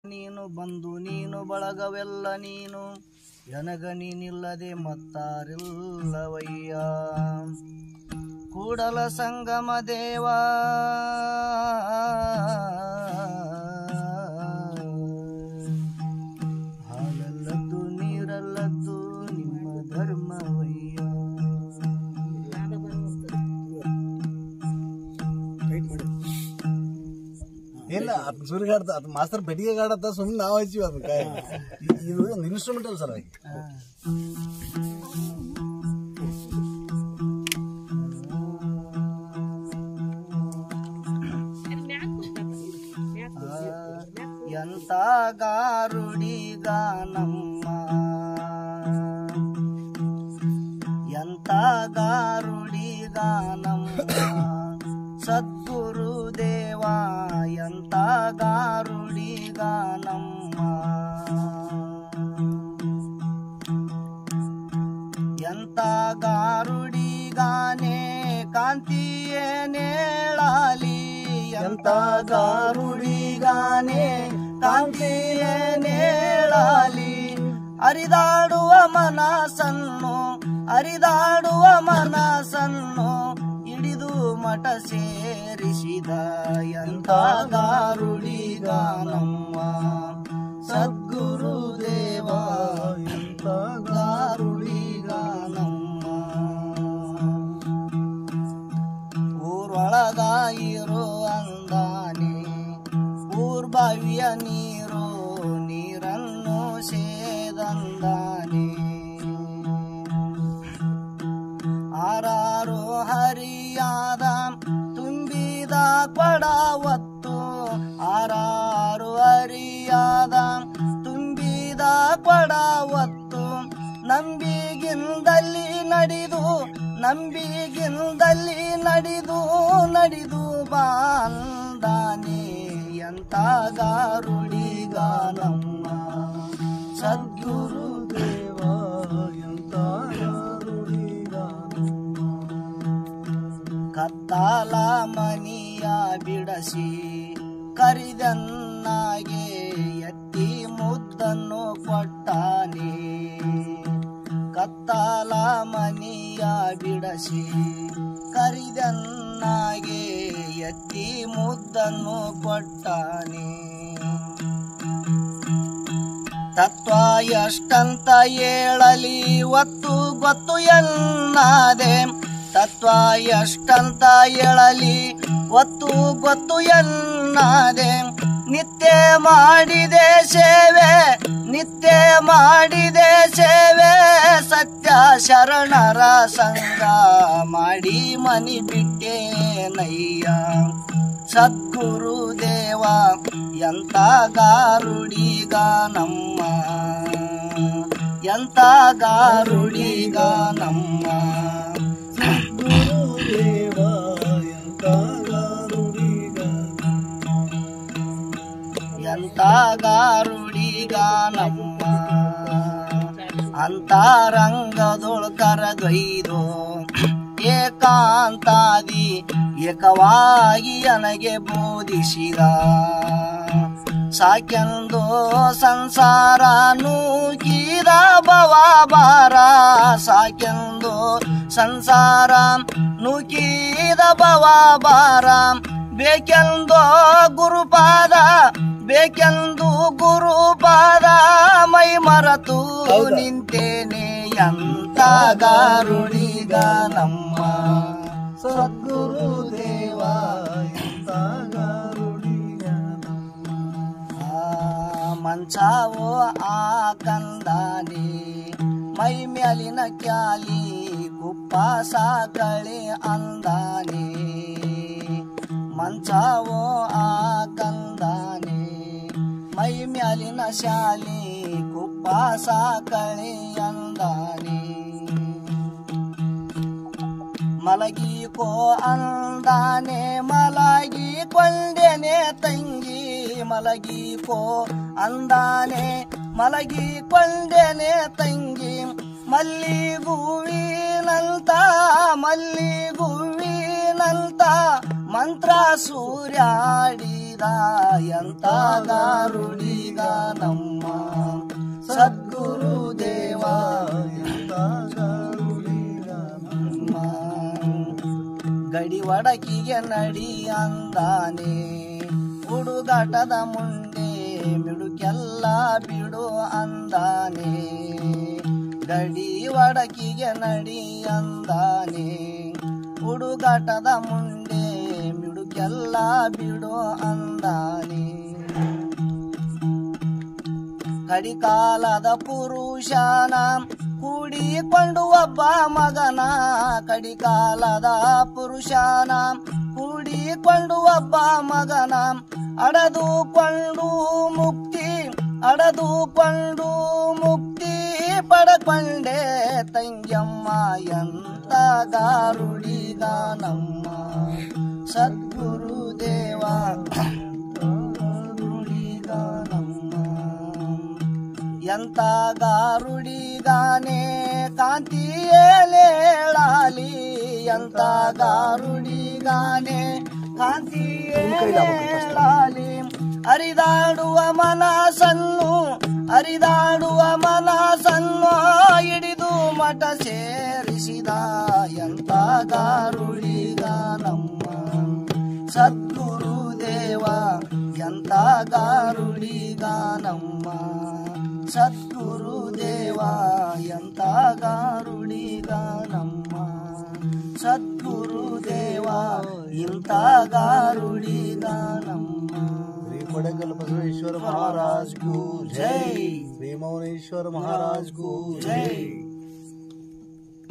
ನೀನು ಬಂದು ನೀನು ಬಳಗವೆಲ್ಲ ನೀನು ನನಗ ನೀನಿಲ್ಲದೆ ಮತ್ತಾರಿಲ್ಲವಯ್ಯ ಕೂಡಲ ಸಂಗಮ ದೇವ ಹಾಲಲ್ಲದ್ದು ನೀರಲ್ಲದ್ದು ನಿಮ್ಮ ಧರ್ಮವಯ್ಯ ಇಲ್ಲ ಅದು ಸುರಿಗಾಡ್ತ ಅದು ಮಾಸ್ತರ್ ಬೆಟ್ಟಿಗೆ ಗಾಡತ್ತ ಸುಮ್ಮನೆ ನಾವು ಹಚ್ಚಿವಿ ಅದಕ್ಕೆ ಇದು ಒಂದು ಇನ್ಸ್ಟ್ರೂಮೆಂಟಲ್ ಸರ್ ಎಂತ ಗಾರುಡಿಗ ನಮ್ಮ ಎಂತ ಗಾರುಡಿಗ ನಮ್ಮ ಸದ್ಗುರು ದೇವ ಎಂತ ಗಾರುಡಿಗ ನಮ್ಮ ಎಂತ ಗಾರುಡಿಗಾನೆ ಕಾಂತಿಯೇ ನೇಳಾಲಿ ಎಂತ ಗಾರುಡಿಗಾನೆ ಕಾಂತಿಯೇ ನೇಳಾಲಿ ಅರಿದಾಡುವ ಮನಸ್ಸನ್ನು ಅರಿದಾಡುವ ಮನಸ್ಸನ್ನು ಹಿಡಿದು ಮಠ ಸೇರಿಸಿದ ಎಂತ ಗಾರುಡಿಗ ನಮ್ಮ ಸದ್ಗುರು ದೇವ ಎಂತ ಗಾರುಡಿಗ ನಮ್ಮ ಊರೊಳಗ ಇರೋ ಅಂದಾನೆ ಊರ್ಬಾವಿಯ ನೀರು ನೀರನ್ನು ಸೇದಂದಾನೆ ಆರಾರು ಹರಿಯಾದ ತುಂಬಿದ ಕೊಡವತ್ತು ಆರಾರು ಹರಿಯಾದ ತುಂಬಿದ ಕೊಡವತ್ತು ನಂಬಿಗಿಂದಲ್ಲಿ ನಡೆದು ನಂಬಿಗಿಂದಲ್ಲಿ ನಡೆದು ನಡೆದು ಬಾಂದಾನೆ ಎಂತ ಗಾರುಡಿಗ ನಮ್ಮ ಸದ್ಗುರು ದೇವ ಎಂತ ಗಾರುಡಿಗ ಕತ್ತಾಲ ಮನಿಯ ಬಿಡಸಿ ಕರಿದನ್ನಾಗೆ ಎತ್ತಿ ಮುದ್ದನ್ನು ಕೊಟ್ಟಾನೆ ಕತ್ತಾಲ ಮನಿಯ ಬಿಡಸಿ ಕರಿದನ್ನಾಗೆ ಎತ್ತಿ ಮುದ್ದನ್ನು ಕೊಟ್ಟಾನೆ ತತ್ವ ಎಷ್ಟಂತ ಹೇಳಲಿ ಒತ್ತು ಗೊತ್ತು ಎನ್ನಾದೆ ತತ್ವ ಎಷ್ಟಂತ ಹೇಳಲಿ ಒತ್ತು ಗೊತ್ತು ಎನ್ನಾದೆ ನಿತ್ಯ ಮಾಡಿದೆ ಸೇವೆ ನಿತ್ಯ ಮಾಡಿದೆ ಸೇವೆ ಸತ್ಯ ಶರಣರ ಸಂಗ ಮಾಡಿ ಮನಿ ಬಿಟ್ಟೆ ನಯ್ಯ ಸದ್ಗುರು ದೇವ ಎಂತ ಗಾರುಡಿಗ ನಮ್ಮ ಎಂತ ಗಾರುಡಿಗ ನಮ್ಮ ದೇವ ಎಂತ ಗಾರುಡಿಗ ಎಂತ ಗಾರುಡಿಗ ನಮ್ಮ ಅಂತರಂಗದೊಳ ಕರದೊಯ್ದು ಏಕಾಂತಾದಿ ಏಕವಾಗಿ ನನಗೆ ಬೋಧಿಸಿದ ಸಾಕೆಂದು ಸಂಸಾರ ನೂಕಿದ ಭವಭಾರ ಸಾಕೆಂದು ಸಂಸಾರ ನೂಕಿದ ಭವಭಾರ ಬೇಕೆಂದು ಗುರುಪಾದ ಬೇಕೆಂದು ಗುರುಪಾದ ಮೈ ಮರೆತು ನಿಂತೇನೆ ಎಂತ ಗಾರುಡಿಗ ನಮ್ಮ ಸದ್ಗುರು ದೇವ ಎಂತ ಗಾರುಡಿಗ ಮಂಚಾವೋ ಆ ಕಂದಾನೆ ಮೈ ಮ್ಯಾಲಿನ ಕ್ಯಾಲಿ ಕುಪ್ಪಾಸ ಕಳೆ ಅಂದಾನೆ ಮಂಚಾವೋ ಆ ಕಂದಾನೆ ಮೈ ಮ್ಯಾಲಿನ ಶಾಲಿ ಕುಪ್ಪಾಸ ಕಳೆ ಅಂದಾನೆ ಮಲಗಿಕೋ ಅಂದಾನೆ ಮಲಗಿ ಕೊಂಡೆನೆ ತಂಗಿ ಮಲಗಿಕೋ ಅಂದಾನೆ ಮಲಗಿ ಕೊಂಡೆನೆ ತಂಗಿ ಮಲ್ಲಿಗೂವಿನಂತ ಮಲ್ಲಿಗೂವಿನಂತ ಮಂತ್ರ ಸೂರ್ಯಾಡಿದ ಎಂತ ಗಾರುಡಿಗ ಒಡಕಿಗೆ ನಡಿ ಅಂದಾನೆ ಹುಡುಗಾಟದ ಮುಂದೆ ಮಿಡುಕೆಲ್ಲ ಬಿಡು ಅಂದಾನೆ ಗಡಿ ಒಡಕಿಗೆ ನಡಿ ಅಂದಾನೆ ಹುಡುಗಾಟದ ಮುಂದೆ ಮಿಡುಕೆಲ್ಲ ಬಿಡು ಅಂದಾನೆ ಕಡಿಕಾಲದ ಪುರುಷನ ಕೂಡಿಕೊಂಡು ಒಬ್ಬ ಮಗನ ಕಡಿಕಾಲದ ಪುರುಷನ ಕೂಡಿಕೊಂಡು ಒಬ್ಬ ಮಗನ ಅಡದುಕೊಂಡು ಮುಕ್ತಿ ಪಡಕೊಂಡೆ ತಂಗ್ಯಮ್ಮ ಎಂತ ಗಾರುಡಿಗ ನಮ್ಮ ಸದ್ಗುರುದೇವ ಎಂತ ಗಾರುಡಿಗಾನೆ ಕಾಂತಿಯೇಳಾಲಿ ಎಂತ ಗಾರುಡಿಗಾನೆ ಕಾಂತಿಯೇಳಾಲಿ ಹರಿದಾಡುವ ಮನಸನ್ನು ಹಿಡಿದು ಮಠ ಸೇರಿಸಿದ ಎಂತ ಗಾರುಡಿಗ ನಮ್ಮ ಸದ್ಗುರುದೇವ ಎಂತ ಗಾರುಡಿಗ ನಮ್ಮ ಸದ್ಗುರುದೇವ ಎಂತ ಗಾರುಡಿಗ ನಮ್ಮ ಸದ್ಗುರುದೇವ ಇಂತ ಗಾರುಡಿಗ ನಮ್ಮ ಶ್ರೀ ಕೊಡಗಲ್ ಬಸವೇಶ್ವರ ಮಹಾರಾಜ್ ಕೂ ಜೈ ಶ್ರೀ ಮೌನೇಶ್ವರ ಮಹಾರಾಜ್ ಕೂ ಜೈ